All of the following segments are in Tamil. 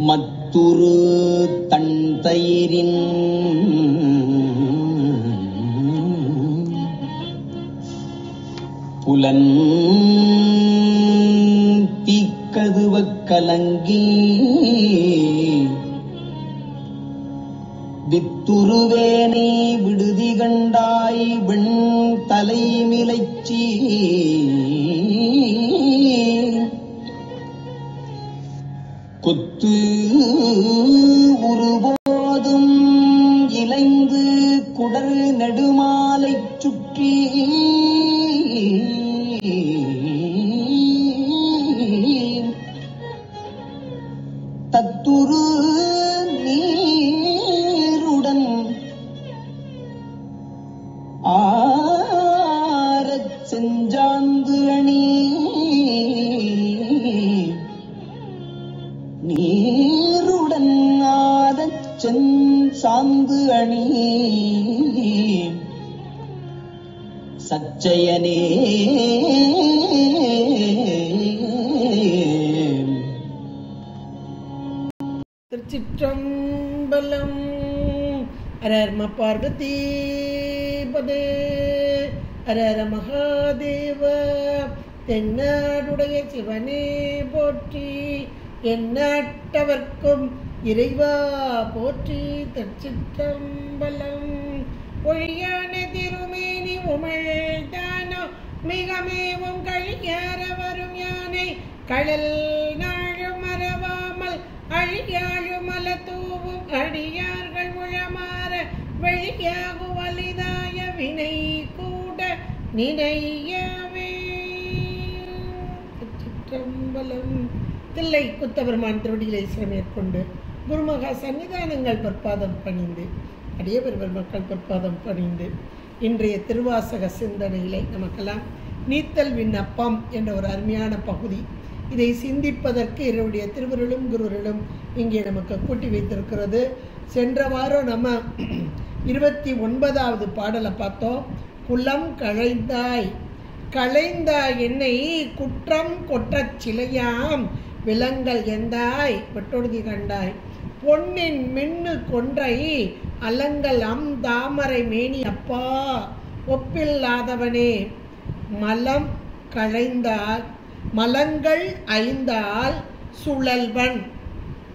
மத்துரு தன் தயிரின் புலன் தீக்கதுவக் கலங்கி வித்துருவேனை விடுதி கண்டாய் வெண் தலைமிலைச்சி கொத்து உருபோதும் இலைந்து குடர் நெடுமாலைச் சுற்றி தத்துரு நீருடன் ஆரச் செஞ்சாந்து அணி நீருடன் ஆரச் சாந்து அணி சச்சயனே திருச்சிற்றம்பலம். ஹர பார்வதி பதே ஹர மகாதேவ. தென்னாடுடைய சிவனே போற்றி, எந்நாட்டவர்க்கும் இறைவா போற்றி. திருச்சிற்றம்பலம். ஒழியான திருமேனி உமிழ்தானோ மிகமேவும் கழியார வரும் யானை கடல் நாழும் மறவாமல் அழியாழும் மல தூவும் அடியார்கள் முழமாற வெளியாகும் வலிதாய வினை கூட நினையவே. திருச்சிற்றம்பலம். தில்லை குத்தபெருமான் திருவடிகளை மேற்கொண்டு குருமகா சன்னிதானங்கள் பொற்பாதம் பணிந்து அடியவர் மக்கள் பொற்பாதம் பணிந்து இன்றைய திருவாசக சிந்தனையிலே நமக்கெல்லாம் நீத்தல் விண்ணப்பம் என்ற ஒரு அருமையான பகுதி. இதை சிந்திப்பதற்கு இவருடைய திருவருளும் குருவருளும் இங்கே நமக்கு கூட்டி வைத்திருக்கிறது. சென்ற வாரம் நம்ம 29வது பாடலை பார்த்தோம். குலம் களைந்தாய் களைந்தாய் என்னை குற்றம் கொற்றச் சிலையாம் விலங்கல் எந்தாய் வெட்டொடுதி கண்டாய் பொன்னின் மின்னு கொன்றை அலங்கல் தாமரை மேனி அப்பா ஒப்பில்லாதவனே. மலம் களைந்தால் மலங்கள் ஐந்தால் சுழல்வன்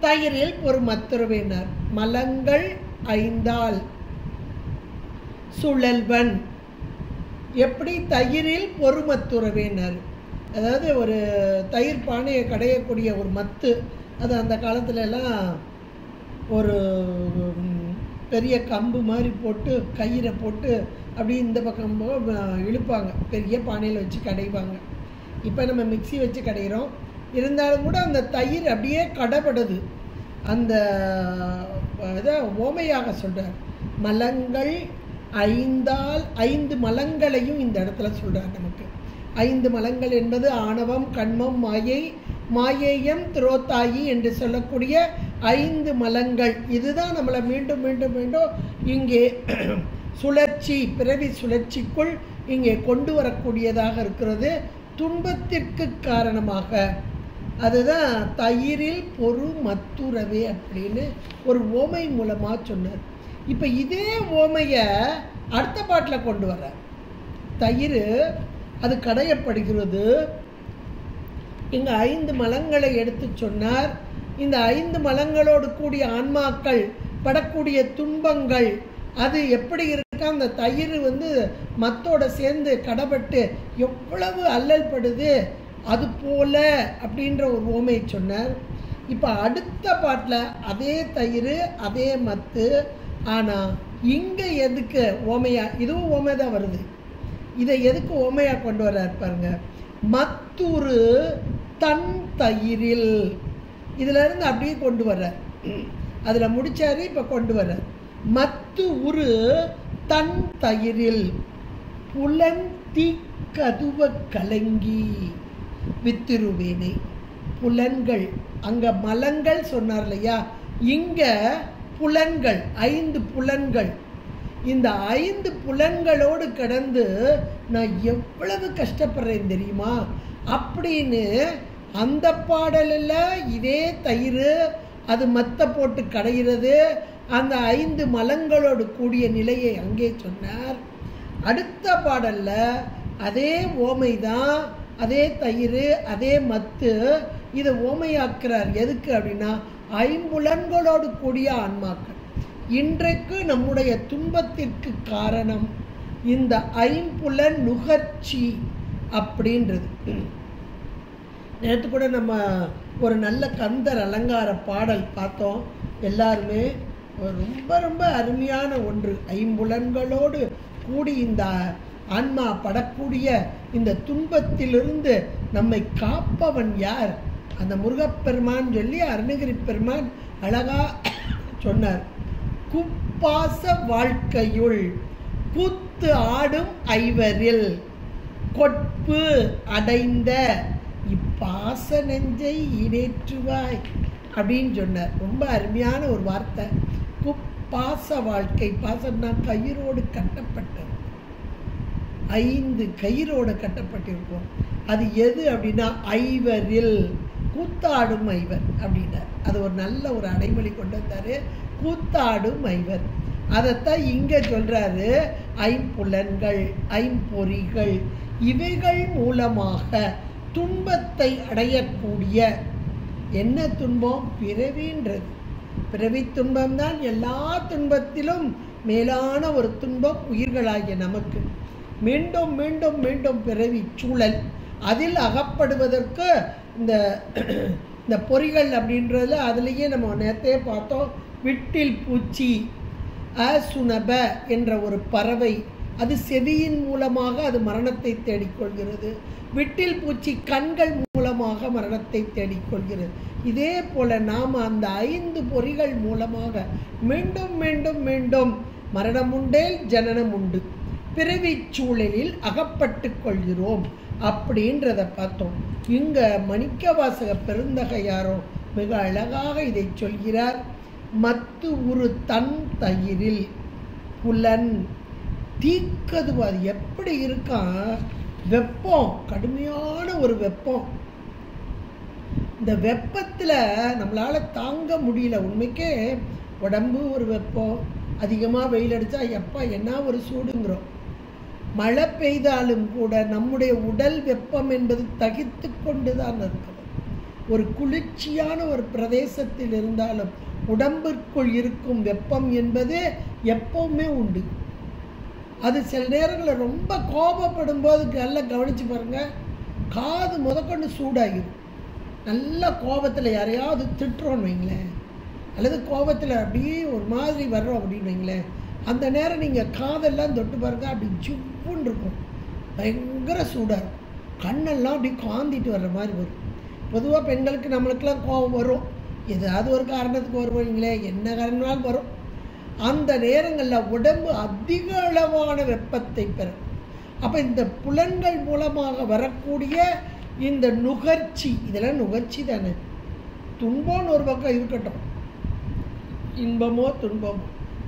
தயிரில் பொறுமத்துருவினர். மலங்கள் ஐந்தால் சுழல்வன் எப்படி தயிரில் பொறுமத்துறவினர். அதாவது ஒரு தயிர் பானையை கடையக்கூடிய ஒரு மத்து, அது அந்த காலத்துலலாம் ஒரு பெரிய கம்பு மாதிரி போட்டு கயிறை போட்டு அப்படி இந்த பக்கம் இழுப்பாங்க, பெரிய பானையில் வச்சு கடைவாங்க. இப்போ நம்ம மிக்சி வச்சு கடைகிறோம். இருந்தாலும் கூட அந்த தயிர் அப்படியே கடைபடுது. அந்த இதை ஓமையாக சொல்கிறார். மலங்கள் ஐந்தால் 5 மலங்களையும் இந்த இடத்துல சொல்கிறார் நமக்கு. 5 மலங்கள் என்பது ஆணவம், கண்மம், மாயை, மாயேயம், திரோத்தாயி என்று சொல்லக்கூடிய 5 மலங்கள். இதுதான் நம்மளை மீண்டும் மீண்டும் மீண்டும் இங்கே சுழற்சி, பிறவி சுழற்சிக்குள் இங்கே கொண்டு வரக்கூடியதாக இருக்கிறது. துன்பத்திற்கு காரணமாக அதுதான் தயிரில் பொறு மத்துறவே அப்படின்னு ஒரு ஓமை மூலமாக சொன்னார். இப்போ இதே ஓமையை அடுத்த பாட்டில் கொண்டு வர தயிர் அது கடையப்படுகிறது. இங்கே 5 மலங்களை எடுத்து சொன்னார். இந்த 5 மலங்களோடு கூடிய ஆன்மாக்கள் படக்கூடிய துன்பங்கள் அது எப்படி இருக்கா, அந்த தயிர் மத்தோட சேர்ந்து கடப்பட்டு எவ்வளவு அல்லல் படுது அது போல அப்படின்ற ஒரு ஓமையை சொன்னார். இப்போ அடுத்த பாட்டில் அதே தயிர் அதே மத்து, ஆனால் இங்கே எதுக்கு ஓமையா, இதுவும் ஓமை தான் வருது. இதை எதுக்கு ஓமையா கொண்டு வர்றார் பாருங்க. மத்துரு தன் தயிரில், இதுல இருந்து அப்படியே கொண்டு வர்றார். அதில் முடிச்சாரு, இப்போ கொண்டு வர்றார். மத்து உரு தன் தயிரில் புலன் தீக்கதுவ கலங்கி வித்திருவேனை. புலன்கள், அங்க மலங்கள் சொன்னார் இல்லையா, இங்க புலன்கள், 5 புலன்கள். இந்த 5 புலன்களோடு கடந்து நான் எவ்வளவு கஷ்டப்படுறேன் தெரியுமா அப்படின்னு அந்த பாடலில் இதே தயிர் அது மத்த போட்டு கடைகிறது, அந்த 5 மலங்களோடு கூடிய நிலையை அங்கே சொன்னார். அடுத்த பாடல்ல அதே ஓமைதான், அதே தயிர், அதே மத்து, இதை ஓமையாக்குறார். எதுக்கு அப்படின்னா, 5 கூடிய ஆன்மாக்கள். இன்றைக்கு நம்முடைய துன்பத்திற்கு காரணம் இந்த 5 நுகர்ச்சி அப்படின்றது. நேற்று கூட நம்ம ஒரு நல்ல கந்தர் அலங்கார பாடல் பார்த்தோம். எல்லாருமே ரொம்ப ரொம்ப அருமையான ஒன்று. 5 கூடி இந்த ஆன்மா படக்கூடிய இந்த துன்பத்திலிருந்து நம்மை காப்பவன் யார்? அந்த முருகப்பெருமான் சொல்லி அருணகிரி பெருமான் அழகா சொன்னார். குப்பாச வாழ்க்கையுள் கூத்து ஆடும் ஐவரில் கொட்பு அடைந்த இப்பாச நெஞ்சை ஈடேற்றுவாய் அப்படின்னு சொன்னார். ரொம்ப அருமையான ஒரு வார்த்தை. குப்பாச வாழ்க்கை, பாசம்னா கயிறோடு கட்டப்பட்டது. 5 கயிறோடு கட்டப்பட்டிருக்கும். அது எது அப்படின்னா ஐவரில், கூத்தாடும் ஐவர் அப்படின்னார். அது ஒரு நல்ல ஒரு அடைமொழி கொண்டு வந்தாரு, கூத்தாடும் ஐவர். அதைத்தான் இங்க சொல்றாரு. 5 ஐம்பொறிகள், இவைகள் மூலமாக துன்பத்தை அடையக்கூடிய, என்ன துன்பம்? பிறவின்றது. பிறவி துன்பம்தான் எல்லா துன்பத்திலும் மேலான ஒரு துன்பம் உயிர்களாகிய நமக்கு. மீண்டும் மீண்டும் மீண்டும் பிறவி சூழல், அதில் அகப்படுவதற்கு இந்த பொறிகள் அப்படின்றதுல அதுலேயே நம்ம நேரத்தையே பார்த்தோம். விட்டில் பூச்சி அசுனப என்ற ஒரு பறவை, அது செவியின் மூலமாக அது மரணத்தை தேடிக்கொள்கிறது. விட்டில் பூச்சி கண்கள் மூலமாக மரணத்தை தேடிக்கொள்கிறது. இதே போல நாம் அந்த 5 பொறிகள் மூலமாக மீண்டும் மீண்டும் மீண்டும் மரணம் உண்டேல் ஜனனம் உண்டு, பிறவி சூழலில் அகப்பட்டு கொள்கிறோம் அப்படின்றத பார்த்தோம். இங்க மணிக்கவாசக பெருந்தகையாரோ மிக அழகாக இதை சொல்கிறார். மத்து உரு தன் தயிரில் புலன் தீக்கதுவ. அது எப்படி இருக்கான்? வெப்பம், கடுமையான ஒரு வெப்பம். இந்த வெப்பத்தில் நம்மளால தாங்க முடியல. உண்மைக்கே உடம்பு ஒரு வெப்பம், அதிகமாக வெயில் அடித்தா எப்பா என்ன ஒரு சூடுங்கிறோம். மழை பெய்தாலும் கூட நம்முடைய உடல் வெப்பம் என்பது தகித்து கொண்டு தான் இருக்கிறது. ஒரு குளிர்ச்சியான ஒரு பிரதேசத்தில் இருந்தாலும் உடம்பிற்குள் இருக்கும் வெப்பம் என்பது எப்பவுமே உண்டு. அது சில நேரங்களில் ரொம்ப கோபப்படும் போது நல்லா கவனித்து பாருங்கள், காது முதற்கொண்டு சூடாகிடும். நல்ல கோபத்தில் யாரையாவது திட்டுறோன்னு வைங்களேன், அல்லது கோபத்தில் அப்படியே ஒரு மாதிரி வர்றோம் அப்படின்னு வைங்களேன், அந்த நேரம் நீங்கள் காதெல்லாம் தொட்டு பாருங்க, அப்படி ஜிவ்வுன்னு இருக்கும், பயங்கர சூடாக இருக்கும். கண்ணெல்லாம் அப்படி காந்திட்டு வர்ற மாதிரி வரும். பொதுவாக பெண்களுக்கு நம்மளுக்கெல்லாம் கோபம் வரும், ஏதாவது ஒரு காரணத்துக்கு வருவீங்களே, என்ன காரணமாலும் வரும். அந்த நேரங்களில் உடம்பு அதிக அளவான வெப்பத்தை பெறும். அப்போ இந்த புலன்கள் மூலமாக வரக்கூடிய இந்த நுகர்ச்சி, இதெல்லாம் நுகர்ச்சி தானே. துன்பம்னு ஒரு பக்கம் இருக்கட்டும், இன்பமோ துன்பமோ,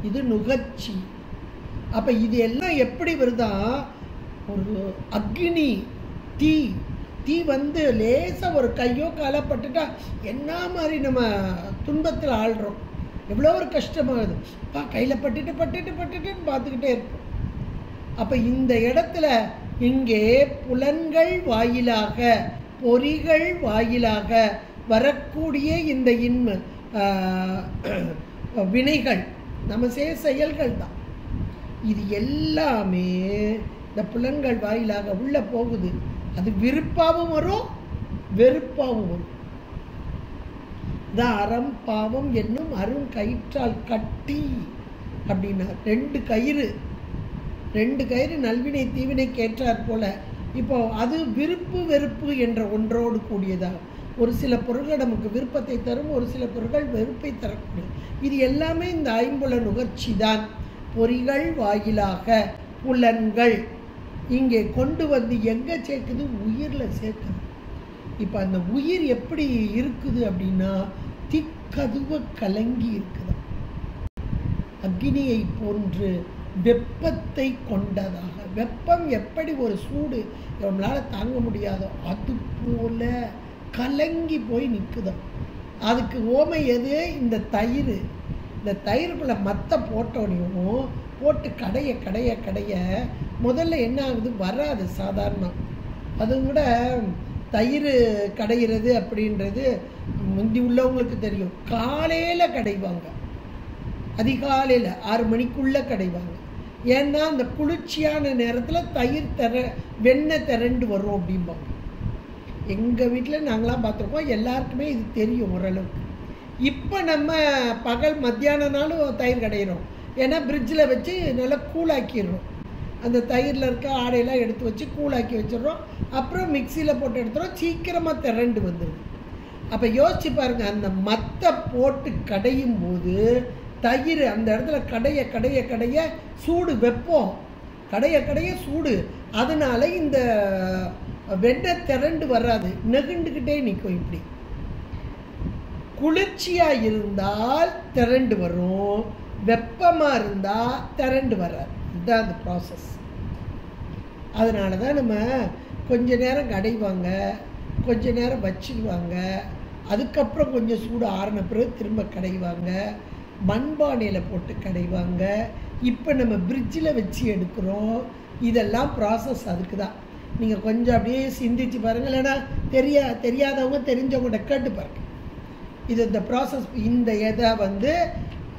இது நுகர்ச்சி. அப்போ இது எல்லாம் எப்படி வருதா? ஒரு அக்னி, தீ வந்து லேசாக ஒரு கையோ காலப்பட்டுட்டா என்ன மாதிரி நம்ம துன்பத்தில் ஆள்றோம், எவ்வளோ ஒரு கஷ்டமாகுது. கையில் பட்டுட்டுன்னு பார்த்துக்கிட்டே இருப்போம். அப்போ இந்த இடத்துல இங்கே புலன்கள் வாயிலாக, பொறிகள் வாயிலாக வரக்கூடிய இந்த வினைகள், நம்ம செயல்கள் தான். இது எல்லாமே இந்த புலன்கள் வாயிலாக உள்ள போகுது. அது விருப்பாவும் வரும், வெறுப்பாவும் வரும். அறம் பாவம் என்னும் அரும் கயிற்றால் கட்டி அப்படின்னா 2 கயிறு நல்வினை தீவினை கேட்டார் போல. இப்போ அது விருப்பு வெறுப்பு என்ற ஒன்றோடு கூடியதாக. ஒரு சில பொருள்கள் நமக்கு விருப்பத்தை தரும், ஒரு சில பொருட்கள் வெறுப்பை தரக்கூடிய. இது எல்லாமே இந்த 5 நுகர்ச்சி தான். பொறிகள் வாயிலாக புலன்கள் இங்கே கொண்டு வந்து எங்கே சேர்க்குது? உயிரில் சேர்க்குது. இப்போ அந்த உயிர் எப்படி இருக்குது அப்படின்னா திக்கதுவ கலங்கி இருக்குது. அக்னியை போன்று வெப்பத்தை கொண்டதாக. வெப்பம் எப்படி ஒரு சூடு நம்மளால் தாங்க முடியாதோ அது போல கலங்கி போய் நிற்குதான். அதுக்கு ஓமை எது? இந்த தயிர். இந்த தயிருக்குள்ள மத்தை போட்டோடையும் போட்டு கடைய கடைய கடைய முதல்ல என்ன ஆகுது? வராது சாதாரணம். அது கூட தயிர் கடைகிறது அப்படின்றது முந்தி உள்ளவங்களுக்கு தெரியும். காலையில் கடைவாங்க, அதிகாலையில் 6 மணிக்குள்ளே கடைவாங்க. ஏன்னா அந்த குளிர்ச்சியான நேரத்தில் தயிர் வெண்ணெய் திரண்டு வரும் அப்படிம்பாங்க. எங்கள் வீட்டில் நாங்களாம் பார்த்துருக்கோம், எல்லாருக்குமே இது தெரியும் ஓரளவுக்கு. இப்போ நம்ம பகல் மத்தியானம்னாலும் தயிர் கடையிறோம். ஏன்னா ஃப்ரிட்ஜில் வச்சு நல்லா கூலாக்கிடுறோம். அந்த தயிரில் இருக்க ஆடையெல்லாம் எடுத்து வச்சு கூலாக்கி வச்சிடுறோம். அப்புறம் மிக்சியில் போட்டு எடுத்துகிறோம், சீக்கிரமாக திரண்டு வந்துடுது. அப்போ யோசிச்சு பாருங்கள், அந்த மத்தை போட்டு கடையும் போது தயிர் அந்த இடத்துல கடைய கடைய கடைய சூடு, வெப்பம் கடைய கடைய சூடு. அதனால இந்த வெண்ணெய் திரண்டு வராது, நெகுண்டுக்கிட்டே நிற்கும். இப்படி குளிர்ச்சியாக இருந்தால் திரண்டு வரும், வெப்பமாக இருந்தால் திரண்டு வராது. இதுதான் அந்த ப்ராசஸ். அதனால தான் நம்ம கொஞ்ச நேரம் கடைவாங்க, கொஞ்ச நேரம் வச்சிடுவாங்க, அதுக்கப்புறம் கொஞ்சம் சூடு ஆறின பிறகு திரும்ப கடைவாங்க, மண்பானையில் போட்டு கடைவாங்க. இப்போ நம்ம ஃப்ரிட்ஜில் வச்சு எடுக்கிறோம். இதெல்லாம் ப்ராசஸ் அதுக்கு தான். நீங்கள் கொஞ்சம் அப்படியே சிந்திச்சு பாருங்கள், இல்லைன்னா தெரியாதவங்க தெரிஞ்சவங்கள்ட்ட கேட்டு பாருங்கள். இது இந்த ப்ராசஸ். இந்த இதை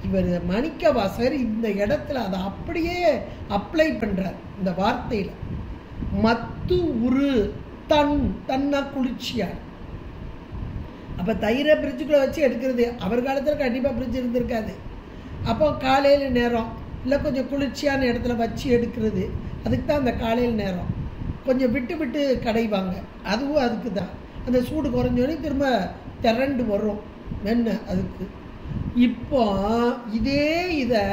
இவர் மாணிக்கவாசகர் இந்த இடத்துல அதை அப்படியே அப்ளை பண்ணுறார். இந்த வார்த்தையில் மத்து உரு தன்னா குளிர்ச்சியார். அப்போ தயிரை ஃப்ரிட்ஜுக்குள்ளே வச்சு எடுக்கிறது. அவர் காலத்தில் கண்டிப்பாக ஃப்ரிட்ஜ் இருந்திருக்காது. அப்போ காலையில் நேரம் இல்லை கொஞ்சம் குளிர்ச்சியான இடத்துல வச்சு எடுக்கிறது. அதுக்கு தான் அந்த காலையில் நேரம் கொஞ்சம் விட்டு விட்டு கடைவாங்க. அதுவும் அதுக்கு தான். அந்த சூடு குறைஞ்சோடனே திரும்ப திரண்டு வரும் வெண்ணெய் அதுக்கு. இப்போ இதே இதை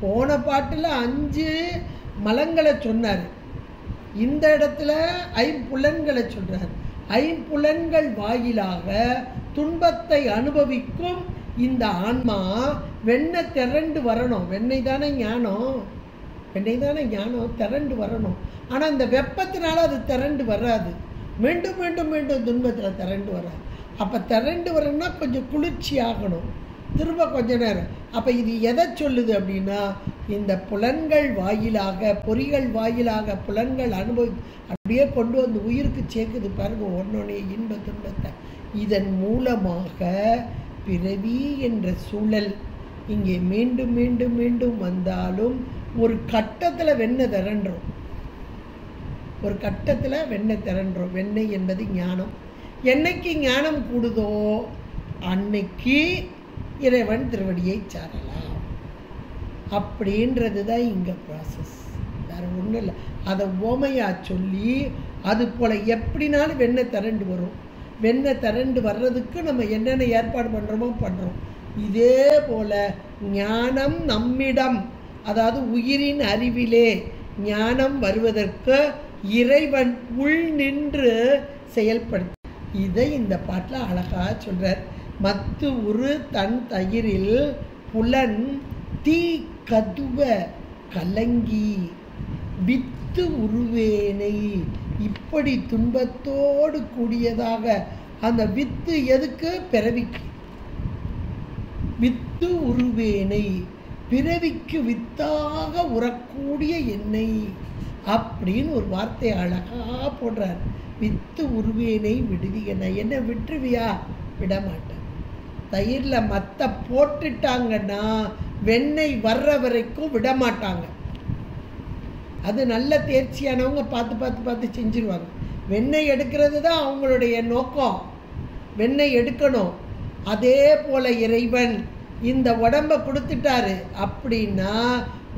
போன பாட்டில் 5 மலங்களை சொன்னார். இந்த இடத்துல 5 புலன்களை சொல்கிறார். 5 புலன்கள் வாயிலாக துன்பத்தை அனுபவிக்கும் இந்த ஆன்மா வெண்ணெய் திரண்டு வரணும். வெண்ணெய் தானே ஞானம், வெண்ணெய் தானே ஞானம், திரண்டு வரணும். ஆனால் இந்த வெப்பத்தினால அது திரண்டு வராது. மீண்டும் மீண்டும் மீண்டும் துன்பத்தில் திரண்டு வராது. அப்போ திரண்டு வரணும்னா கொஞ்சம் குளிர்ச்சி ஆகணும், திரும்ப கொஞ்ச நேரம். அப்போ இது எதை சொல்லுது அப்படின்னா, இந்த புலன்கள் வாயிலாக, பொறிகள் வாயிலாக புலன்கள் அப்படியே கொண்டு வந்து உயிருக்கு சேர்க்குது பாருங்க ஒன்னொன்னே இன்ப துன்பத்தை. இதன் மூலமாக பிறவி என்ற சூழல் இங்கே மீண்டும் மீண்டும் மீண்டும் வந்தாலும் ஒரு கட்டத்தில் வெண்ணெய் திரண்டுரும். ஒரு கட்டத்தில் வெண்ணெய் திரண்டுரும். வெண்ணெய் என்பது ஞானம். என்னைக்கு ஞானம் கூடுதோ அன்னைக்கு இறைவன் திருவடியை சாரலாம். அப்படின்றது தான் இங்கே ப்ராசஸ், வேறு ஒன்றும் இல்லை. அதை ஓமையாக சொல்லி அது போல் எப்படினாலும் வெண்ணெய் திரண்டு வரும். வெண்ணெய் திரண்டு வர்றதுக்கு நம்ம என்னென்ன ஏற்பாடு பண்ணுறோமோ பண்ணுறோம். இதே போல் ஞானம் நம்மிடம், அதாவது உயிரின் அறிவிலே ஞானம் வருவதற்கு இறைவன் உள் நின்று செயல்படுத்த. இதை இந்த பாட்டில் அழகாக சொல்கிறார். மத்து உரு தன் தயிரில் புலன் தீ கதுவ கலங்கி வித்து உருவேனை. இப்படி துன்பத்தோடு கூடியதாக அந்த வித்து எதுக்கு? பிறவிக்கு. வித்து உருவேனை, பிறவிக்கு வித்தாக உறக்கூடிய எண்ணெய் அப்படின்னு ஒரு வார்த்தை அழகா போடுறார். வித்து உருவேனை விடுவியனை. என்ன விட்டுருவியா? விடமாட்டேன். தயிரில் மத்தை போட்டுட்டாங்கன்னா வெண்ணெய் வர்ற வரைக்கும் விடமாட்டாங்க. அது நல்ல தேர்ச்சியானவங்க பார்த்து பார்த்து பார்த்து செஞ்சிருவாங்க. வெண்ணெய் எடுக்கிறது தான் அவங்களுடைய நோக்கம், வெண்ணெய் எடுக்கணும். அதே போல் இறைவன் இந்த உடம்பை கொடுத்துட்டாரு அப்படின்னா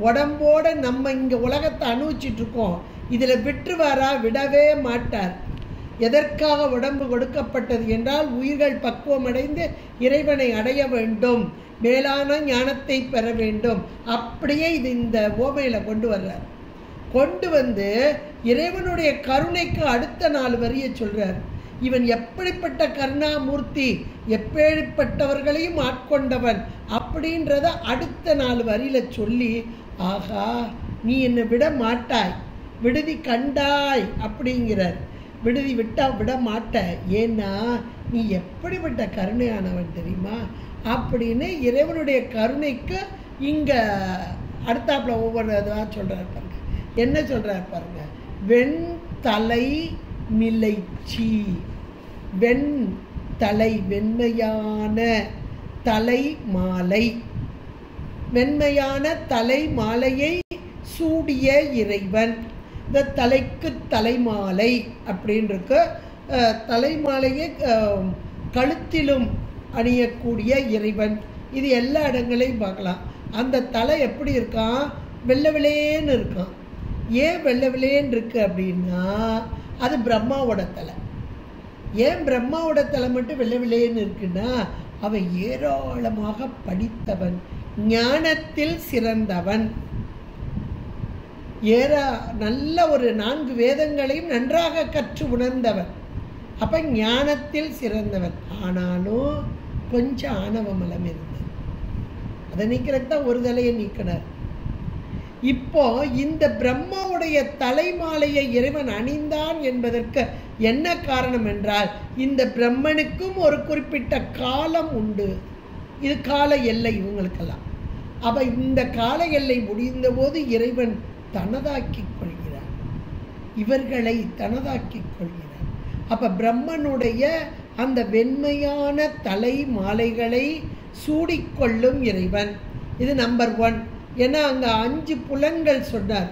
உடம்போடு நம்ம இங்கே உலகத்தை அனுபவிச்சிட்ருக்கோம். இதில் விட்டுருவாரா? விடவே மாட்டார். எதற்காக உடம்பு கொடுக்கப்பட்டது என்றால் உயிர்கள் பக்குவமடைந்து இறைவனை அடைய வேண்டும். மேலான ஞானத்தை பெற வேண்டும். அப்படியே இது இந்த ஓமையில் கொண்டு வர்றார். கொண்டு வந்து இறைவனுடைய கருணைக்கு அடுத்த 4 வரியை சொல்றார். இவன் எப்படிப்பட்ட கருணாமூர்த்தி, எப்படிப்பட்டவர்களையும் ஆட்கொண்டவன் அப்படின்றத அடுத்த 4 வரியில சொல்லி, ஆகா நீ என்னை விட மாட்டாய், விடுதி கண்டாய் அப்படிங்கிறார். விடுதி விட்டா விட மாட்ட, ஏன்னா நீ எப்படிப்பட்ட கருணையானவன் தெரியுமா அப்படின்னு இறைவனுடைய கருணைக்கு இங்க அடுத்தாப்புல ஒவ்வொரு இதுவாக சொல்றாரு பாருங்க. என்ன சொல்றாரு பாருங்க. வெண் தலை மிளைச்சி, வெண் தலை வெண்மையான தலை மாலை, வெண்மையான தலை மாலையை சூடிய இறைவன். இந்த தலைக்கு தலைமாலை அப்படின்னு இருக்கு. தலைமாலையை கழுத்திலும் அணியக்கூடிய இறைவன். இது எல்லா இடங்களையும் பார்க்கலாம். அந்த தலை எப்படி இருக்கான்? வெள்ளை வெள்ளேன்னு இருக்கான். ஏன் வெள்ளை வெள்ளேன்னு இருக்கு அப்படின்னா அது பிரம்மாவோட தலை. ஏன் பிரம்மாவோட தலை மட்டும் வெள்ளை வெள்ளேன்னு இருக்குன்னா அவன் ஏராளமாக படித்தவன், ஞானத்தில் சிறந்தவன், நல்ல ஒரு 4 வேதங்களையும் நன்றாக கற்று உணர்ந்தவன். அப்ப ஞானத்தில் சிறந்தவன். ஆனாலும் கொஞ்சம் ஆணவ மலம் இருந்தது. அதை நீக்கிறதுக்கு தான் ஒரு தலையை நீக்கினார். இப்போ இந்த பிரம்மாவுடைய தலைமாலையை இறைவன் அணிந்தான் என்பதற்கு என்ன காரணம் என்றால், இந்த பிரம்மனுக்கும் ஒரு குறிப்பிட்ட காலம் உண்டு. இது கால எல்லை இவங்களுக்கெல்லாம். அப்ப இந்த கால எல்லை முடிந்த போது இறைவன் தனதாக்கிக் கொள்கிறார், இவர்களை தனதாக்கிக் கொள்கிறார். அப்ப பிரம்மனுடைய அந்த வெண்மையான தலை மாலைகளை சூடிக்கொள்ளும் இறைவன். இது நம்பர் 1. ஏன்னா அங்க 5 புலன்கள் சொன்னார்.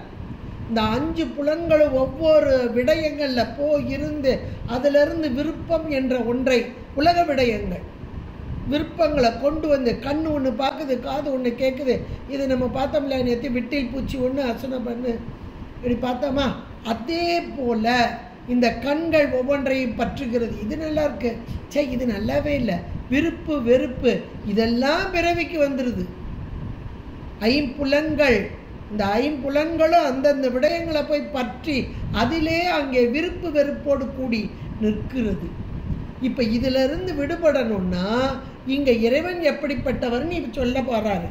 இந்த 5 புலன்களும் ஒவ்வொரு விடயங்கள்ல இருந்து அதிலிருந்து விருப்பம் என்ற ஒன்றை, உலக விடயங்கள் விருப்பங்களை கொண்டு வந்து, கண்ணு ஒன்று பார்க்குது, காது ஒன்று கேட்குது. இது நம்ம பார்த்தோம்ல நேற்று, விட்டில் பூச்சி ஒன்று அசுன பண்ணு இப்படி பார்த்தோமா, அதே போல இந்த கண்கள் ஒவ்வொன்றையும் பற்றுகிறது. இது நல்லா இருக்கு, சே இது நல்லாவே இல்லை, விருப்பு வெறுப்பு இதெல்லாம் பிறவிக்கு வந்துடுது. 5 புலன்கள், இந்த 5 புலன்களும் அந்தந்த விடயங்களை போய் பற்றி அதிலே அங்கே விருப்பு வெறுப்போடு கூடி நிற்கிறது. இப்போ இதிலிருந்து விடுபடணும்னா இங்க இறைவன் எப்படிப்பட்டவர்னு இப்ப சொல்ல போறாரு.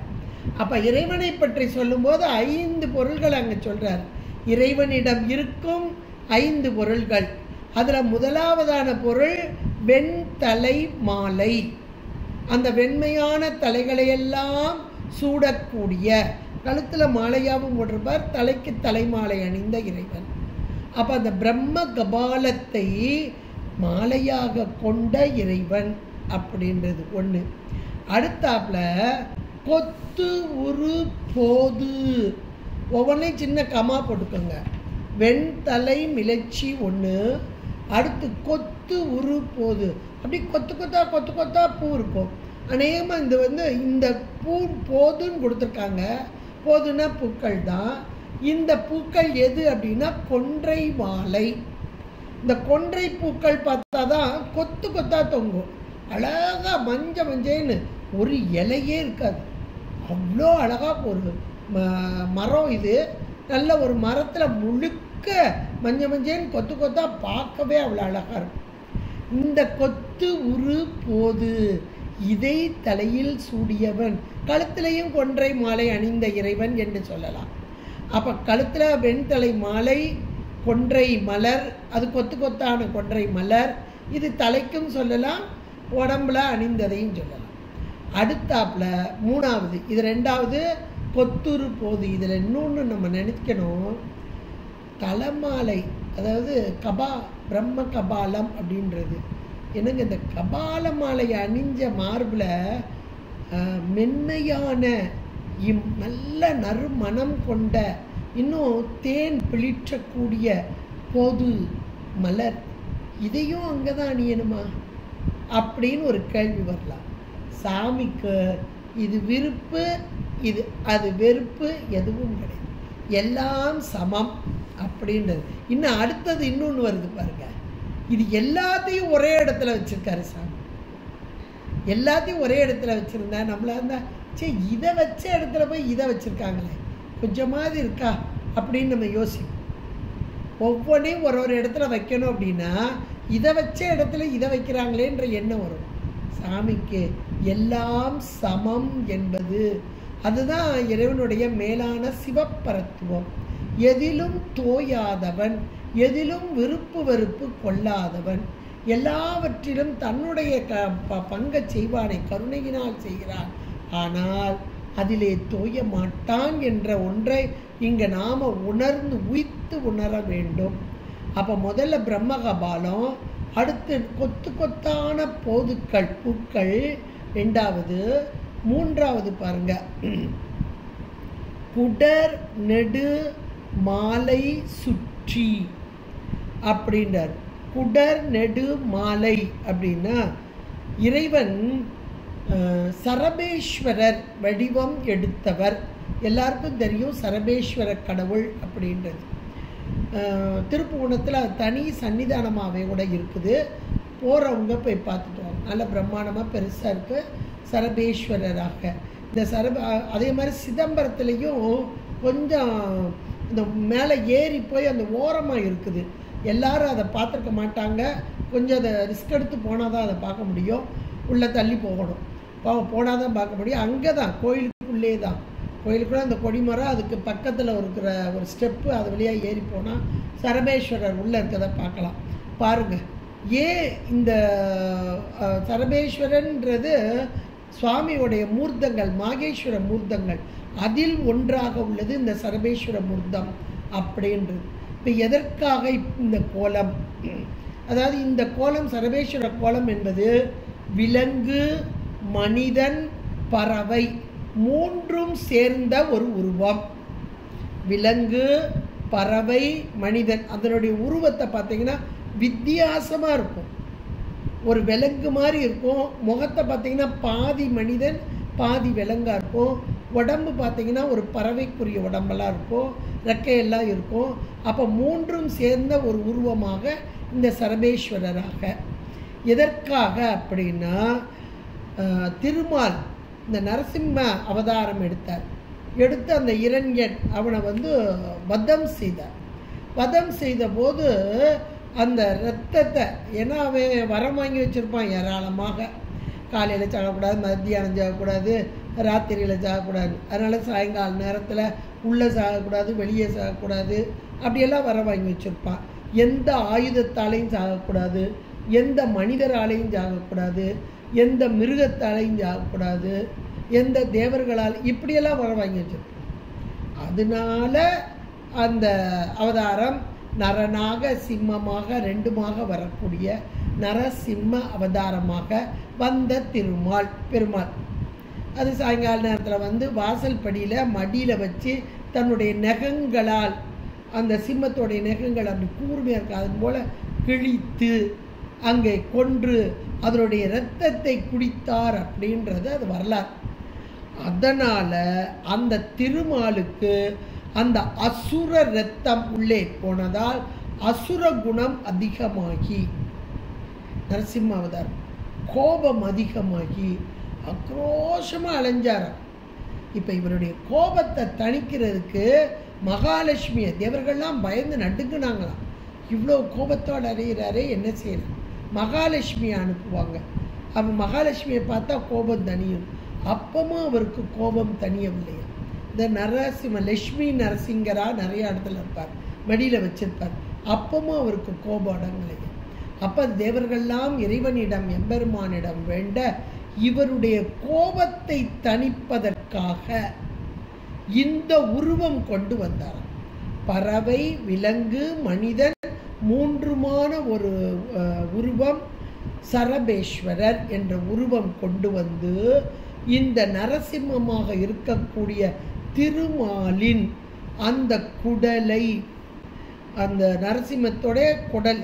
அப்ப இறைவனை பற்றி சொல்லும்போது 5 பொருள்கள் அங்க சொல்றாரு. இறைவனிடம் இருக்கும் 5 பொருள்கள். அதுல முதலாவதான பொருள் வெண்தலை மாலை. அந்த வெண்மையான தலைகளையெல்லாம் சூடக்கூடிய, கழுத்துல மாலையாவும் போட்டிருப்பார், தலைக்கு தலைமாலை அணிந்த இறைவன். அப்ப அந்த பிரம்ம கபாலத்தை மாலையாக கொண்ட இறைவன் அப்படின்றது ஒன்று. அடுத்தாப்புல கொத்து உரு போது, ஒவ்வொன்றையும் சின்ன கமா போட்டுக்கோங்க. வெண்தலை மிளச்சி 1, அடுத்து கொத்து உரு போது, அப்படி கொத்து கொத்தா கொத்து கொத்தா பூ இருக்கும். அநேகமாக இந்த பூ போதுன்னு கொடுத்துருக்காங்க. போதுன்னா பூக்கள் தான். இந்த பூக்கள் எது அப்படின்னா கொன்றை மாலை. இந்த கொன்றை பூக்கள் பார்த்தா தான் கொத்து கொத்தா தொங்கும். அழகா மஞ்சேன்னு ஒரு இலையே இருக்காது, அவ்வளோ அழகா ஒரு மரம். இது நல்ல ஒரு மரத்துல முழுக்க மஞ்சேன்னு கொத்து கொத்தா பார்க்கவே அவ்வளோ அழகா இருக்கும். இந்த கொத்து உரு போது இதை தலையில் சூடியவன், கழுத்திலையும் கொன்றை மாலை அணிந்த இறைவன் என்று சொல்லலாம். அப்ப கழுத்துல வெண்தலை மாலை, கொன்றை மலர், அது கொத்து கொத்தான கொன்றை மலர், இது தலைக்கும் சொல்லலாம், உடம்புல அணிந்ததையும் சொல்லலாம். அடுத்தாப்புல 3வது, இது 2வது கொத்துரு போது. இதில் இன்னொன்று நம்ம நினைக்கணும், தலைமாலை, அதாவது பிரம்ம கபாலம் அப்படின்றது என்னங்க, இந்த கபால மாலை அணிஞ்ச மார்பில் மென்மையான நல்ல நறுமணம் கொண்ட, இன்னும் தேன் பிளிற்றக்கூடிய போது மலர், இதையும் அங்கே தான் அணியணுமா அப்படின்னு ஒரு கேள்வி வரலாம். சாமிக்கு இது விருப்பு, அது வெறுப்பு எதுவும் கிடையாது, எல்லாம் சமம் அப்படின்றது. இன்னும் அடுத்தது இன்னொன்று வருது பாருங்க, இது எல்லாத்தையும் ஒரே இடத்துல வச்சிருக்காரு சாமி. எல்லாத்தையும் ஒரே இடத்துல வச்சுருந்தா நம்மளா இருந்தால் சரி இதை வச்ச இடத்துல போய் இதை வச்சுருக்காங்களே கொஞ்சமாவது இருக்கா அப்படின்னு நம்ம யோசிப்போம். ஒவ்வொன்றையும் ஒரு இடத்துல வைக்கணும் அப்படின்னா இதை வச்ச இடத்துல இதை வைக்கிறாங்களேன்ற எண்ணம் வரும். சாமிக்கு எல்லாம் சமம் என்பது அதுதான் இறைவனுடைய மேலான சிவப்பரத்துவம். எதிலும் தோயாதவன், எதிலும் விருப்பு வெறுப்பு கொள்ளாதவன், எல்லாவற்றிலும் தன்னுடைய பங்கை செய்வானை கருணையினால் செய்கிறான். ஆனால் அதிலே தோய மாட்டான் என்ற ஒன்றை இங்கே நாம் உணர்ந்து உய்த்து உணர வேண்டும். அப்போ முதல்ல பிரம்மகபாலம், அடுத்து கொத்து கொத்தான போதுக்கள் பூக்கள், ரெண்டாவது, மூன்றாவது பாருங்க குடர் நெடு மாலை சுற்றி அப்படின்றார். குடர் நெடு மாலை அப்படின்னா இறைவன் சரபேஸ்வரர் வடிவம் எடுத்தவர். எல்லாருக்கும் தெரியும் சரபேஸ்வர கடவுள் அப்படின்றது. திருப்புவனத்தில் அது தனி சன்னிதானமாகவே கூட இருக்குது. போகிறவங்க போய் பார்த்துட்டு வாங்க. நல்ல பிரம்மாண்டமாக பெருசாக இருக்குது சரபேஸ்வரராக. இந்த அதே மாதிரி சிதம்பரத்துலேயும் கொஞ்சம் இந்த மேலே ஏறி போய் அந்த ஓரமாக இருக்குது. எல்லாரும் அதை பார்த்துருக்க மாட்டாங்க. கொஞ்சம் அதை ரிஸ்க் எடுத்து போனால் தான் அதை பார்க்க முடியும். உள்ளே தள்ளி போகணும், போனால் தான் பார்க்க முடியும். அங்கே தான் கோயிலுக்குள்ளே தான், கோயிலுக்குள்ளே அந்த கொடிமரம், அதுக்கு பக்கத்தில் இருக்கிற ஒரு ஸ்டெப்பு, அது வழியாக ஏறி போனால் சரபேஸ்வரர் உள்ளே இருக்கிறத பார்க்கலாம். பாருங்கள், ஏன் இந்த சரபேஸ்வரன்றது சுவாமியோடைய மூர்த்தங்கள், மாகேஸ்வர மூர்த்தங்கள், அதில் ஒன்றாக உள்ளது இந்த சரபேஸ்வர மூர்த்தம் அப்படின்றது. இப்போ எதற்காக இந்த கோலம், அதாவது இந்த கோலம் சரபேஸ்வர கோலம் என்பது விலங்கு, மனிதன், பறவை மூன்றும் சேர்ந்த ஒரு உருவம். விலங்கு, பறவை, மனிதன், அதனுடைய உருவத்தை பார்த்தீங்கன்னா வித்தியாசமாக இருக்கும். ஒரு விலங்கு மாதிரி இருக்கும். முகத்தை பார்த்தீங்கன்னா பாதி மனிதன் பாதி விலங்காக இருக்கும். உடம்பு பார்த்தீங்கன்னா ஒரு பறவைக்குரிய உடம்பெல்லாம் இருக்கும், ரெக்கையெல்லாம் இருக்கும். அப்போ மூன்றும் சேர்ந்த ஒரு உருவமாக இந்த சரபேஸ்வரராக. எதற்காக அப்படின்னா திருமால் இந்த நரசிம்ம அவதாரம் எடுத்து அந்த இரண்யன் அவனை வதம் செய்தார். வதம் செய்த போது அந்த இரத்தத்தை, ஏன்னா அவன் வரம் வாங்கி வச்சுருப்பான் ஏராளமாக, காலையில் சாகக்கூடாது, மத்தியானம் சாகக்கூடாது, ராத்திரியில் சாகக்கூடாது, அதனால் சாயங்கால நேரத்தில் உள்ளே சாகக்கூடாது, வெளியே சாகக்கூடாது, அப்படியெல்லாம் வரம் வாங்கி வச்சுருப்பான். எந்த ஆயுதத்தாலையும் சாகக்கூடாது, எந்த மனிதராலையும் சாகக்கூடாது, எந்த மிருகத்தாலையும் சாகக்கூடாது, எந்த தேவர்களால், இப்படியெல்லாம் வரம் வாங்கி வச்சுருப்பான். அதனால அந்த அவதாரம் நரனாக சிம்மமாக ரெண்டுமாக வரக்கூடிய நரசிம்ம அவதாரமாக வந்த பெருமாள். அது சாயங்கால நேரத்தில் வாசல் படியில் மடியில் வச்சு தன்னுடைய நகங்களால், அந்த சிம்மத்தோடைய நகங்கள் அப்படி கூர்மையாக இருக்கு, அது போல் கிழித்து அங்கே கொன்று அதனுடைய இரத்தத்தை குடித்தார் அப்படின்றது அது வரலாறு. அதனால் அந்த திருமாலுக்கு அந்த அசுர இரத்தம் உள்ளே போனதால் அசுர குணம் அதிகமாகி, நரசிம்ம அவதாரம் கோபம் அதிகமாகி ஆக்ரோஷமாக அலைஞ்சாராம். இப்போ இவருடைய கோபத்தை தணிக்கிறதுக்கு மகாலட்சுமியை தேவர்கள்லாம் பயந்து நடுங்குனாங்களாம். இவ்வளோ கோபத்தோடு அறையிறாரே, என்ன செய்யலாம்? மகாலட்சுமியை அனுப்புவாங்க. அப்போ மகாலட்சுமியை பார்த்தா கோபம் தனியும். அப்பவும் அவருக்கு கோபம் தனியவில்லை. இந்த லட்சுமி நரசிங்கரா நிறைய இடத்துல இருப்பார், மடியில் வச்சிருப்பார். அப்பவும் அவருக்கு கோபம் அடங்கலை. அப்போ தேவர்கள்லாம் இறைவனிடம் எம்பெருமானிடம் வேண்ட இவருடைய கோபத்தை தணிப்பதற்காக இந்த உருவம் கொண்டு வந்தார். பறவை, விலங்கு, மனிதன் மூன்றுமான ஒரு உருவம் சரபேஸ்வரர் என்ற உருவம் கொண்டு வந்து இந்த நரசிம்மமாக இருக்கக்கூடிய திருமாலின் அந்த குடலை, அந்த நரசிம்மத்தோடைய குடல்,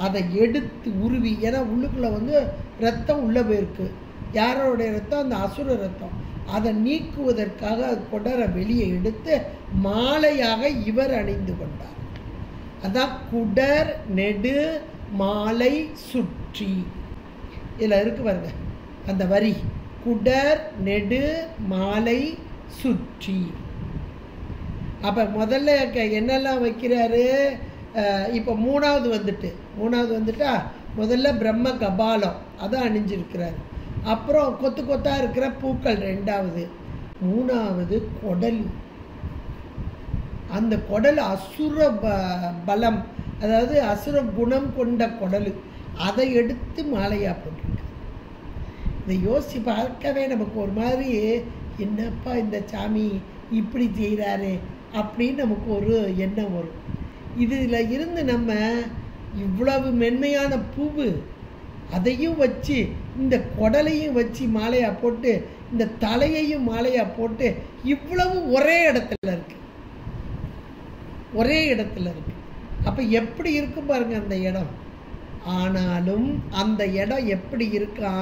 அதை எடுத்து உருவி, ஏன்னா உள்ளுக்குள்ளே ரத்தம் உள்ளே போயிருக்கு. யாரோடைய ரத்தம்? அந்த அசுர ரத்தம். அதை நீக்குவதற்காக குடரை வெளியே எடுத்து மாலையாக இவர் அணிந்து கொண்டார். அதான் குடர் நெடு மாலை சுற்றி. இதில் இருக்கு பாருங்க, அந்த வரி குடர் நெடு மாலை சுற்றி. அப்போ முதல்ல என்னெல்லாம் வைக்கிறாரு? இப்போ மூணாவது வந்துட்டா முதல்ல பிரம்ம கபாலம் அதை அணிஞ்சிருக்கிறார். அப்புறம் கொத்து கொத்தாக இருக்கிற பூக்கள் ரெண்டாவது. மூணாவது குடல். அந்த குடல் அசுர பலம், அதாவது அசுர குணம் கொண்ட குடல், அதை எடுத்து மாலையாக போட்டிருக்கு. இதை யோசித்து பார்க்கவே நமக்கு ஒரு மாதிரி, என்னப்பா இந்த சாமி இப்படி செய்கிறாரு அப்படின்னு நமக்கு ஒரு எண்ணம் வரும். இதில் இருந்து நம்ம இவ்வளவு மென்மையான பூவு அதையும் வச்சு இந்த குடலையும் வச்சு மாலையாக போட்டு இந்த தலையையும் மாலையாக போட்டு இவ்வளவு ஒரே இடத்துல இருக்கு. அப்போ எப்படி இருக்கும் பாருங்க அந்த இடம். ஆனாலும் அந்த இடம் எப்படி இருக்கா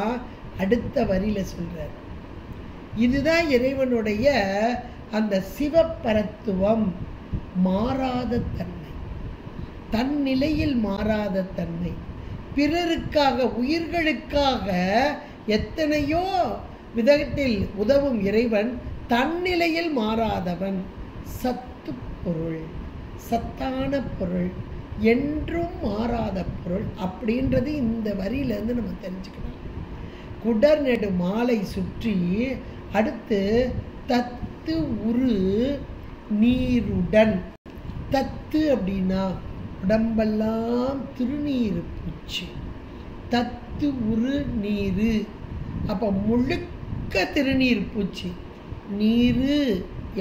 அடுத்த வரியில் சொல்றார். இதுதான் இறைவனுடைய அந்த சிவப்பரத்துவம், மாறாத தன்மை, தன் நிலையில் மாறாத தன்மை. பிறருக்காக உயிர்களுக்காக எத்தனையோ விதத்தில் உதவும் இறைவன் தன்னிலையில் மாறாதவன். சத்து பொருள், சத்தான பொருள், என்றும் மாறாத பொருள் அப்படின்றது இந்த வரியிலேருந்து நம்ம தெரிஞ்சுக்கணும். குடர் நெடு மாலை சுற்றி அடுத்து தத்து உரு நீருடன். தத்து அப்படின்னா உடம்பெல்லாம் திருநீர் பூச்சி. தத்து உரு நீரு, அப்போ முழுக்க திருநீர் பூச்சி. நீரு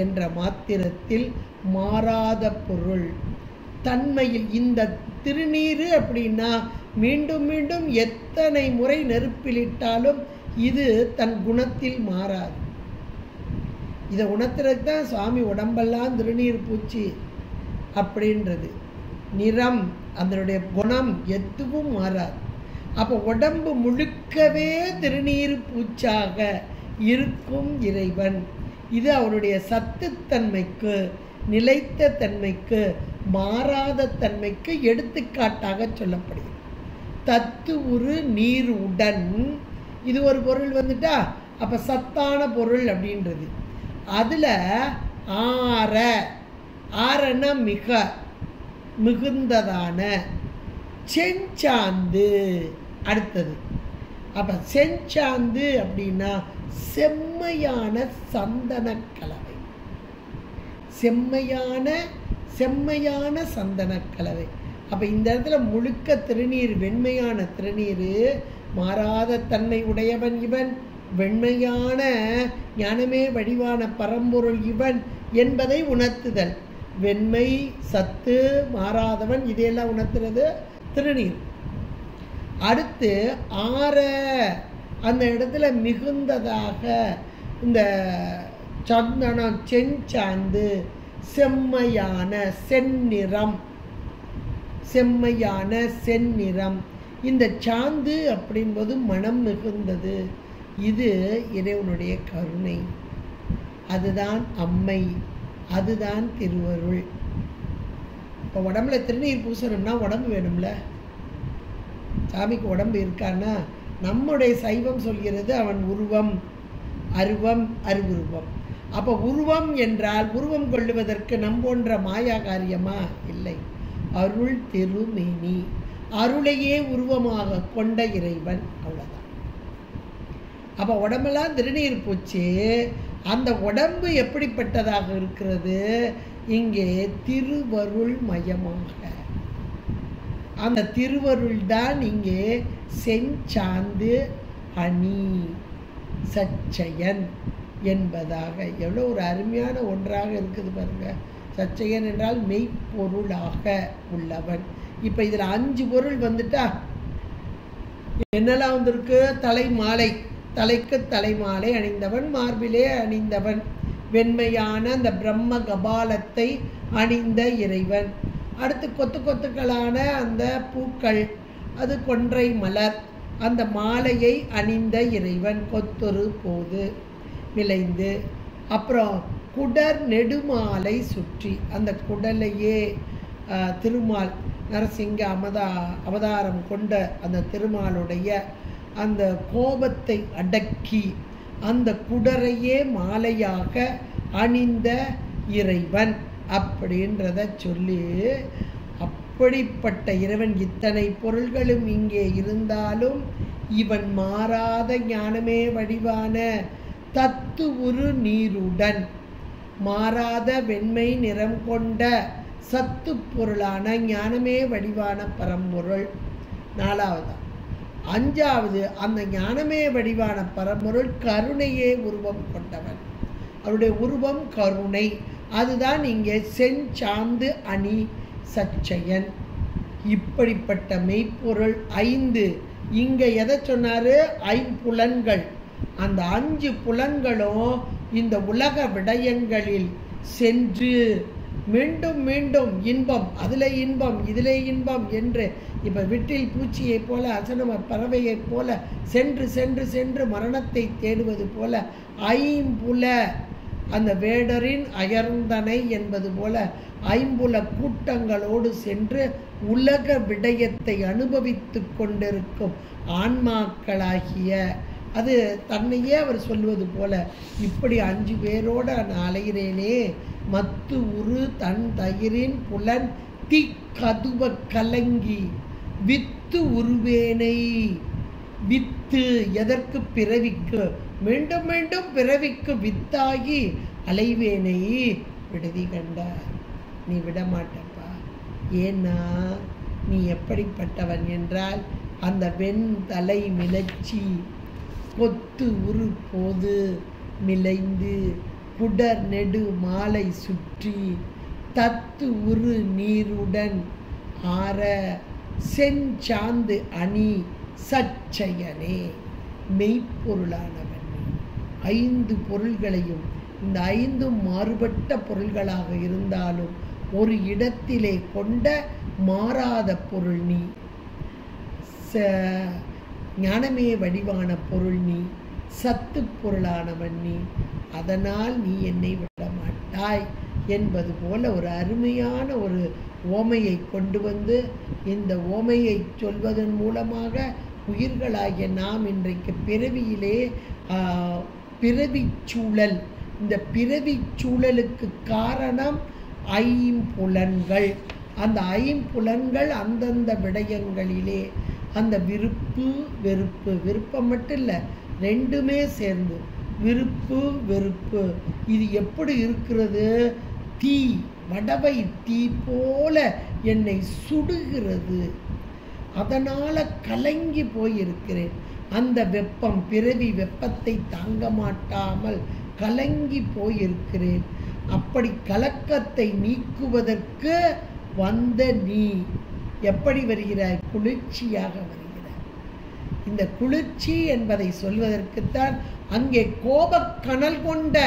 என்ற மாத்திரத்தில் மாறாத பொருள் தன்மையில். இந்த திருநீரு அப்படின்னா மீண்டும் மீண்டும் எத்தனை முறை நெருப்பிலிட்டாலும் இது தன் குணத்தில் மாறாது. இதை உணர்த்துறதுக்கு தான் சுவாமி உடம்பெல்லாம் திருநீர் பூச்சி அப்படின்றது. நிறம், அதனுடைய குணம் எதுவும் மாறாது. அப்போ உடம்பு முழுக்கவே திருநீர் பூச்சாக இருக்கும் இறைவன். இது அவருடைய சத்துத்தன்மைக்கு, நிலைத்த தன்மைக்கு, மாறாத தன்மைக்கு எடுத்துக்காட்டாக சொல்லப்படுகிறது. தத்து உரு நீர் உடன், இது ஒரு பொருள் வந்துட்டா அப்போ சத்தான பொருள் அப்படின்றது. அதில் ஆரன மிக மிகுந்ததான செஞ்சாந்து அடுத்தது. அப்போ செஞ்சாந்து அப்படின்னா செம்மையான சந்தன கலவை, செம்மையான சந்தன கலவை. அப்போ இந்த இடத்துல முழுக்க திருநீர், வெண்மையான திருநீர், மாறாத தன்மை உடையவன் இவன், வெண்மையான ஞானமே வடிவான பரம்பொருள் இவன் என்பதை உணர்த்துதல். வெண்மை, சத்து, மாறாதவன், இதையெல்லாம் உணர்த்துறது திருநீர். அடுத்து அந்த இடத்துல மிகுந்ததாக இந்த சந்தனம், செஞ்சாந்து, செம்மையான செந்நிறம். இந்த சாந்து அப்படின்போது மனம் மிகுந்தது. இது இறைவனுடைய கருணை, அதுதான் அம்மை, அதுதான் திருவருள். இப்போ உடம்புல திருநீர் பூசணும்னா உடம்பு வேணும்ல. சாமிக்கு உடம்பு இருக்கான்னா நம்முடைய சைவம் சொல்கிறது அவன் உருவம், அருவம், அருவுருவம். அப்போ உருவம் என்றால் உருவம் கொள்ளுவதற்கு போன்ற மாயா காரியமா? இல்லை. அருள் திருமேனி, அருளையே உருவமாக கொண்ட இறைவன், அவ்வளோதான். அப்போ உடம்பெல்லாம் திருநீர் பூச்சி. அந்த உடம்பு எப்படிப்பட்டதாக இருக்கிறது? இங்கே திருவருள் மயமாக. அந்த திருவருள் தான் இங்கே செஞ்சாந்து அணி சச்சயன் என்பதாக. எவ்வளோ ஒரு அருமையான ஒன்றாக இருக்குது பாருங்க. சச்சயன் என்றால் மெய்ப்பொருளாக உள்ளவன். இப்போ இதில் 5 பொருள் வந்துட்டா என்னெல்லாம் வந்திருக்கு? தலைமாலை, தலைக்கு தலைமாலை அணிந்தவன், மார்பிலே அணிந்தவன், வெண்மையான அந்த பிரம்ம கபாலத்தை அணிந்த இறைவன். அடுத்து கொத்து கொத்துக்களான அந்த பூக்கள், அது கொன்றை மலர், அந்த மாலையை அணிந்த இறைவன் கொத்தொரு போது விளைந்து. அப்புறம் குடர் நெடுமாலை சுற்றி, அந்த குடலையே திருமால் நரசிங்க அவதாரம் கொண்ட அந்த திருமாலுடைய அந்த கோபத்தை அடக்கி அந்த குடரையே மாலையாக அணிந்த இறைவன் அப்படின்றத சொல்லி, அப்படிப்பட்ட இறைவன் இத்தனை பொருள்களும் இங்கே இருந்தாலும் இவன் மாறாத ஞானமே வடிவான தத்து உரு நீருடன் மாறாத வெண்மை நிறம் கொண்ட சத்து பொருளான ஞானமே வடிவான பரம்பொருள். 4வது. 5வது, அந்த ஞானமே வடிவான பரம்பொருள் கருணையே உருவம் கொண்டவன். அவருடைய உருவம் கருணை. அதுதான் இங்கே செஞ்சாந்து அணி சச்சயன். இப்படிப்பட்ட மெய்ப்பொருள் 5. இங்கே எதை சொன்னாரு? 5 புலன்கள். அந்த 5 புலன்களும் இந்த உலக விடயங்களில் சென்று மீண்டும் மீண்டும் இன்பம், அதில் இன்பம், இதிலே இன்பம் என்று இப்போ வீட்டில் பூச்சியைப் போல அசனம பறவையைப் போல சென்று சென்று சென்று மரணத்தை தேடுவது போல 5 அந்த வேடரின் அயர்ந்தனை என்பது போல 5 கூட்டங்களோடு சென்று உலக விடயத்தை அனுபவித்து கொண்டிருக்கும் ஆன்மாக்களாகிய, அது தன்னையே அவர் சொல்வது போல, இப்படி 5 பேரோட நான் அலைகிறேனே, மத்து உரு தன் தயிரின் புலன் திக்கதுவ கலங்கி வித்து உருவேனை. வித்து எதற்கு? பிறவிக்கு. மீண்டும் மீண்டும் பிறவிக்கு வித்தாகி அலைவேனை விடுதி கண்டார். நீ விடமாட்டப்பா. ஏன்னா நீ எப்படிப்பட்டவன் என்றால், அந்த வெண் தலை மிளச்சி கொத்து உரு போது மிளைந்து குடர் நெடு மாலை சுற்றி தத்து உரு நீருடன் ஆற செஞ்சாந்து அணி சச்சயனே. மெய்ப்பொருளானவன் 5 பொருள்களையும், இந்த 5 மாறுபட்ட பொருள்களாக இருந்தாலும் ஒரு இடத்திலே கொண்ட மாறாத பொருள் நீ. ஞானமே வடிவான பொருள் நீ, சத்து பொருளானவன் நீ. அதனால் நீ என்னை விட மாட்டாய் என்பது போல ஒரு அருமையான ஒரு ஓமையை கொண்டு வந்து, இந்த ஓமையை சொல்வதன் மூலமாக உயிர்களாகிய நாம் இன்றைக்கு பிறவியிலே பிறவி சூழல், இந்த பிறவி சூழலுக்கு காரணம் 5 புலன்கள். அந்த 5 புலன்கள் அந்தந்த விடயங்களிலே அந்த விருப்பு வெறுப்பு, விருப்பம் மட்டும் இல்லை, 2மே சேர்ந்து விருப்பு வெறுப்பு. இது எப்படி இருக்கிறது? தீ, வடவை தீ போல என்னை சுடுகிறது. அதனால கலங்கி போயிருக்கிறேன். அந்த வெப்பம், பிறவி வெப்பத்தை தாங்க மாட்டாமல் கலங்கி போயிருக்கிறேன். அப்படி கலக்கத்தை நீக்குவதற்கு வந்த நீ எப்படி வருகிறாய்? குளிர்ச்சியாக வருகிறாய். இந்த குளிர்ச்சி என்பதை சொல்வதற்குத்தான் அங்கே கோபக்கனல் கொண்ட,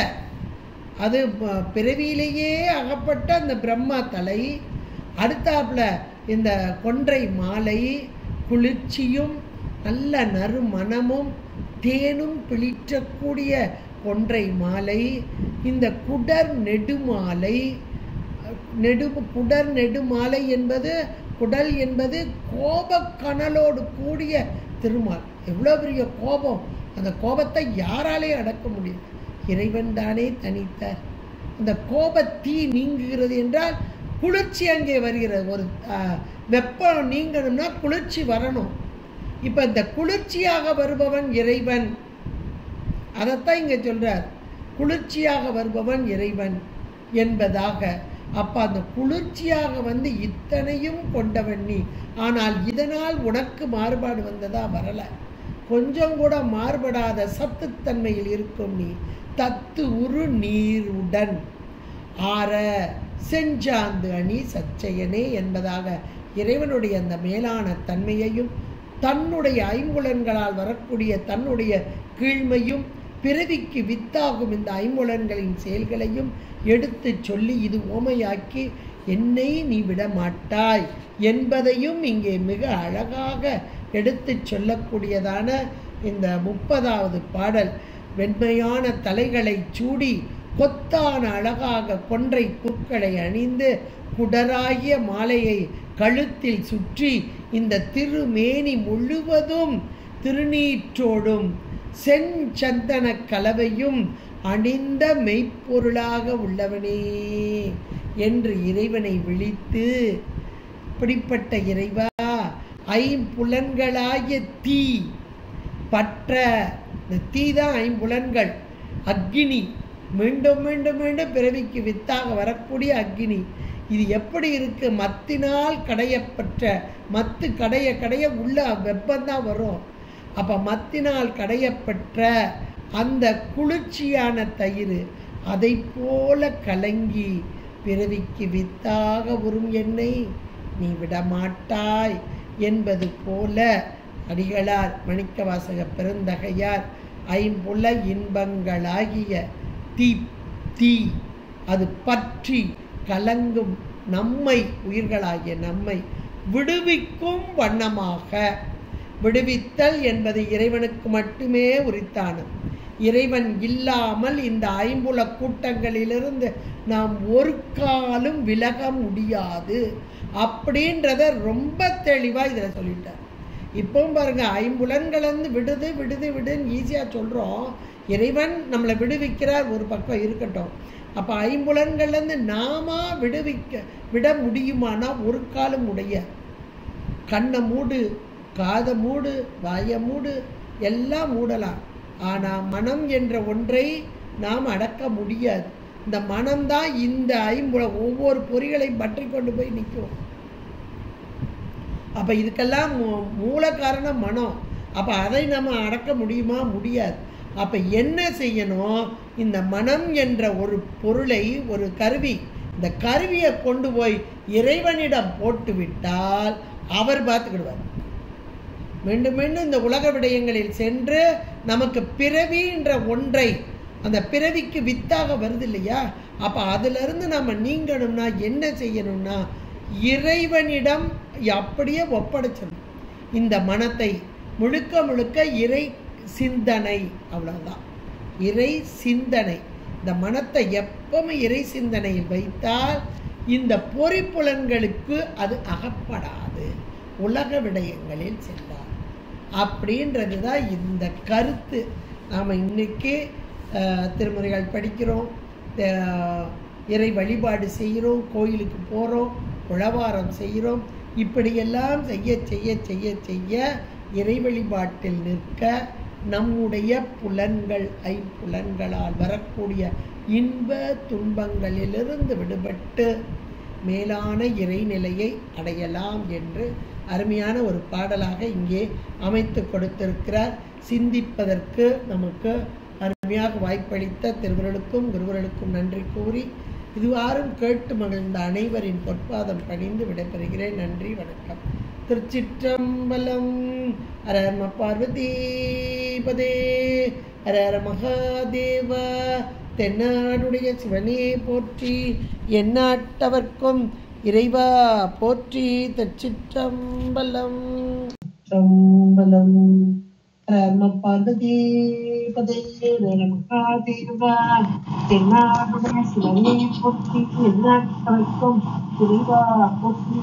அது பிறவியிலேயே அகப்பட்ட அந்த பிரம்மா தலை, அடுத்தாப்புல இந்த கொன்றை மாலை, குளிர்ச்சியும் நல்ல நறுமணமும் தேனும் பிளிற்றக்கூடிய கொன்றை மாலை, இந்த குடர் நெடுமாலை. குடர் நெடுமாலை என்பது, குடல் என்பது கோபக்கனலோடு கூடிய திருமால். எவ்வளோ பெரிய கோபம்! அந்த கோபத்தை யாராலே அடக்க முடியும்? இறைவன் தானே தனித்தார். அந்த கோபத்தீ நீங்குகிறது என்றால் குளிர்ச்சி அங்கே வருகிறது. ஒரு வெப்பம் நீங்கணும்னா குளிர்ச்சி வரணும். இப்போ இந்த குளிர்ச்சியாக வருபவன் இறைவன். அதைத்தான் இங்கே சொல்றார், குளிர்ச்சியாக வருபவன் இறைவன் என்பதாக. அப்போ அந்த குளிர்ச்சியாக வந்து இத்தனையும் கொண்டவன் நீ. ஆனால் இதனால் உனக்கு மாறுபாடு வந்ததா? வரல. கொஞ்சம் கூட மாறுபடாத சத்துத்தன்மையில் இருக்கும் நீ. தத்து உரு நீருடன் ஆற செஞ்சாந்து அணி சச்சயனே என்பதாக இறைவனுடைய அந்த மேலான தன்மையையும், தன்னுடைய 5 புலன்களால் வரக்கூடிய தன்னுடைய கீழ்மையும், பிறவிக்கு வித்தாகும் இந்த 5 புலன்களின் செயல்களையும் எடுத்து சொல்லி இது ஓமையாக்கி என்னை நீ விட மாட்டாய் என்பதையும் இங்கே மிக அழகாக எடுத்து சொல்லக்கூடியதான இந்த 30வது பாடல். வெண்மையான தலைகளை சூடி கொத்தான அழகாக கொன்றை பூக்களை அணிந்து குடராகிய மாலையை கழுத்தில் சுற்றி இந்த திருமேனி முழுவதும் திருநீற்றோடும் செஞ்சந்தன கலவையும் அணிந்த மெய்ப்பொருளாக உள்ளவனே என்று இறைவனை விழித்து, இப்படிப்பட்ட இறைவா, ஐம்புலன்களாகிய தீ பற்ற, இந்த தீ தான் ஐம்புலன்கள், அக்னி, மீண்டும் மீண்டும் மீண்டும் பிறவிக்கு வித்தாக வரக்கூடிய அக்னி. இது எப்படி இருக்கு? மத்தினால் கடையப்பட்ட, மத்து கடைய கடைய உள்ள வெப்பந்தான் வரும். அப்ப மத்தினால் கடையப்பட்ட அந்த குளிர்ச்சியான தயிர் அதை போல கலங்கி பிறவிக்கு வித்தாக வரும் என்னை நீ விடமாட்டாய் என்பது போல அடிகளார் மாணிக்கவாசக பெருந்தகையார் ஐம்புல இன்பங்களாகிய தீ அது பற்றி கலங்கும் நம்மை, உயிர்களாகிய நம்மை விடுவிக்கும் வண்ணமாக, விடுவித்தல் என்பது இறைவனுக்கு மட்டுமே உரித்தானது. இறைவன் இல்லாமல் இந்த ஐம்புல கூட்டங்களிலிருந்து நாம் ஒரு காலும் விலக முடியாது அப்படின்றத ரொம்ப தெளிவாக இதில் சொல்லிட்டார். இப்பவும் பாருங்க, ஐம்புலன்கள்ந்து விடுது விடுது விடுன்னு ஈஸியாக சொல்கிறோம். இறைவன் நம்மளை விடுவிக்கிறார் ஒரு பக்கம் இருக்கட்டும். அப்போ ஐம்புலன்கள்லேருந்து நாம விட முடியுமானா ஒரு காலம் உடைய. கண்ணை மூடு, காதை மூடு, வாயை மூடு, எல்லாம் மூடலாம். ஆனால் மனம் என்ற ஒன்றை நாம் அடக்க முடியாது. இந்த மனம்தான் இந்த ஒவ்வொரு பொறிகளையும் பற்றி கொண்டு போய் நிற்கும். அப்போ இதுக்கெல்லாம் மூல காரணம் மனம். அப்போ அதை நம்ம அடக்க முடியுமா? முடியாது. அப்போ என்ன செய்யணும்? இந்த மனம் என்ற ஒரு பொருளை, ஒரு கருவி, இந்த கருவியை கொண்டு போய் இறைவனிடம் போட்டு விட்டால் அவர் பார்த்துக்கிடுவார். மீண்டும் மீண்டும் இந்த உலக விடயங்களில் சென்று நமக்கு பிறவின்ற ஒன்றை, அந்த பிறவிக்கு வித்தாக வருது இல்லையா? அப்போ அதிலிருந்து நம்ம நீங்கணும்னா என்ன செய்யணும்னா இறைவனிடம் அப்படியே ஒப்படைச்சணும். இந்த மனத்தை முழுக்க முழுக்க இறை சிந்தனை, அவ்வளவுதான். இறை சிந்தனை. இந்த மனத்தை எப்பவுமே இறை சிந்தனையில் வைத்தால் இந்த பொறிப்புலன்களுக்கு அது அகப்படாது, உலக விடயங்களில் செல்லாது. அப்படின்றது தான் இந்த கருத்து. நாம் இன்னைக்கு திருமுறைகள் படிக்கிறோம், இறை வழிபாடு செய்கிறோம், கோயிலுக்கு போகிறோம், உழவாரம் செய்கிறோம். இப்படியெல்லாம் செய்ய செய்ய செய்ய செய்ய இறை வழிபாட்டில் நிற்க நம்முடைய புலன்கள், ஐம்புலன்களால் வரக்கூடிய இன்ப துன்பங்களிலிருந்து விடுபட்டு மேலான இறைநிலையை அடையலாம் என்று அருமையான ஒரு பாடலாக இங்கே அமைத்து கொடுத்திருக்கிறார். சிந்திப்பதற்கு நமக்கு அருமையாக வாய்ப்பளித்த திருவருளுக்கும் குருவருளுக்கும் நன்றி கூறி இதுவாரும் கேட்டு மகிழ்ந்த அனைவரின் பொற்பாதம் பணிந்து விடைபெறுகிறேன். நன்றி, வணக்கம். திருச்சிற்றம்பலம். ஹர நம பார்வதீபதே, ஹர ஹர மகாதேவ. தென்னாடுடைய சிவனே போற்றி, எந்நாட்டவர்க்கும் இறைவா போற்றி. திருச்சிற்றம்பலம். நம பார்வதீபதே, ஹர மகாதேவ. தென்னாடுடைய சிவனே போற்றி, எந்நாட்டவர்க்கும் இறைவா போற்றி.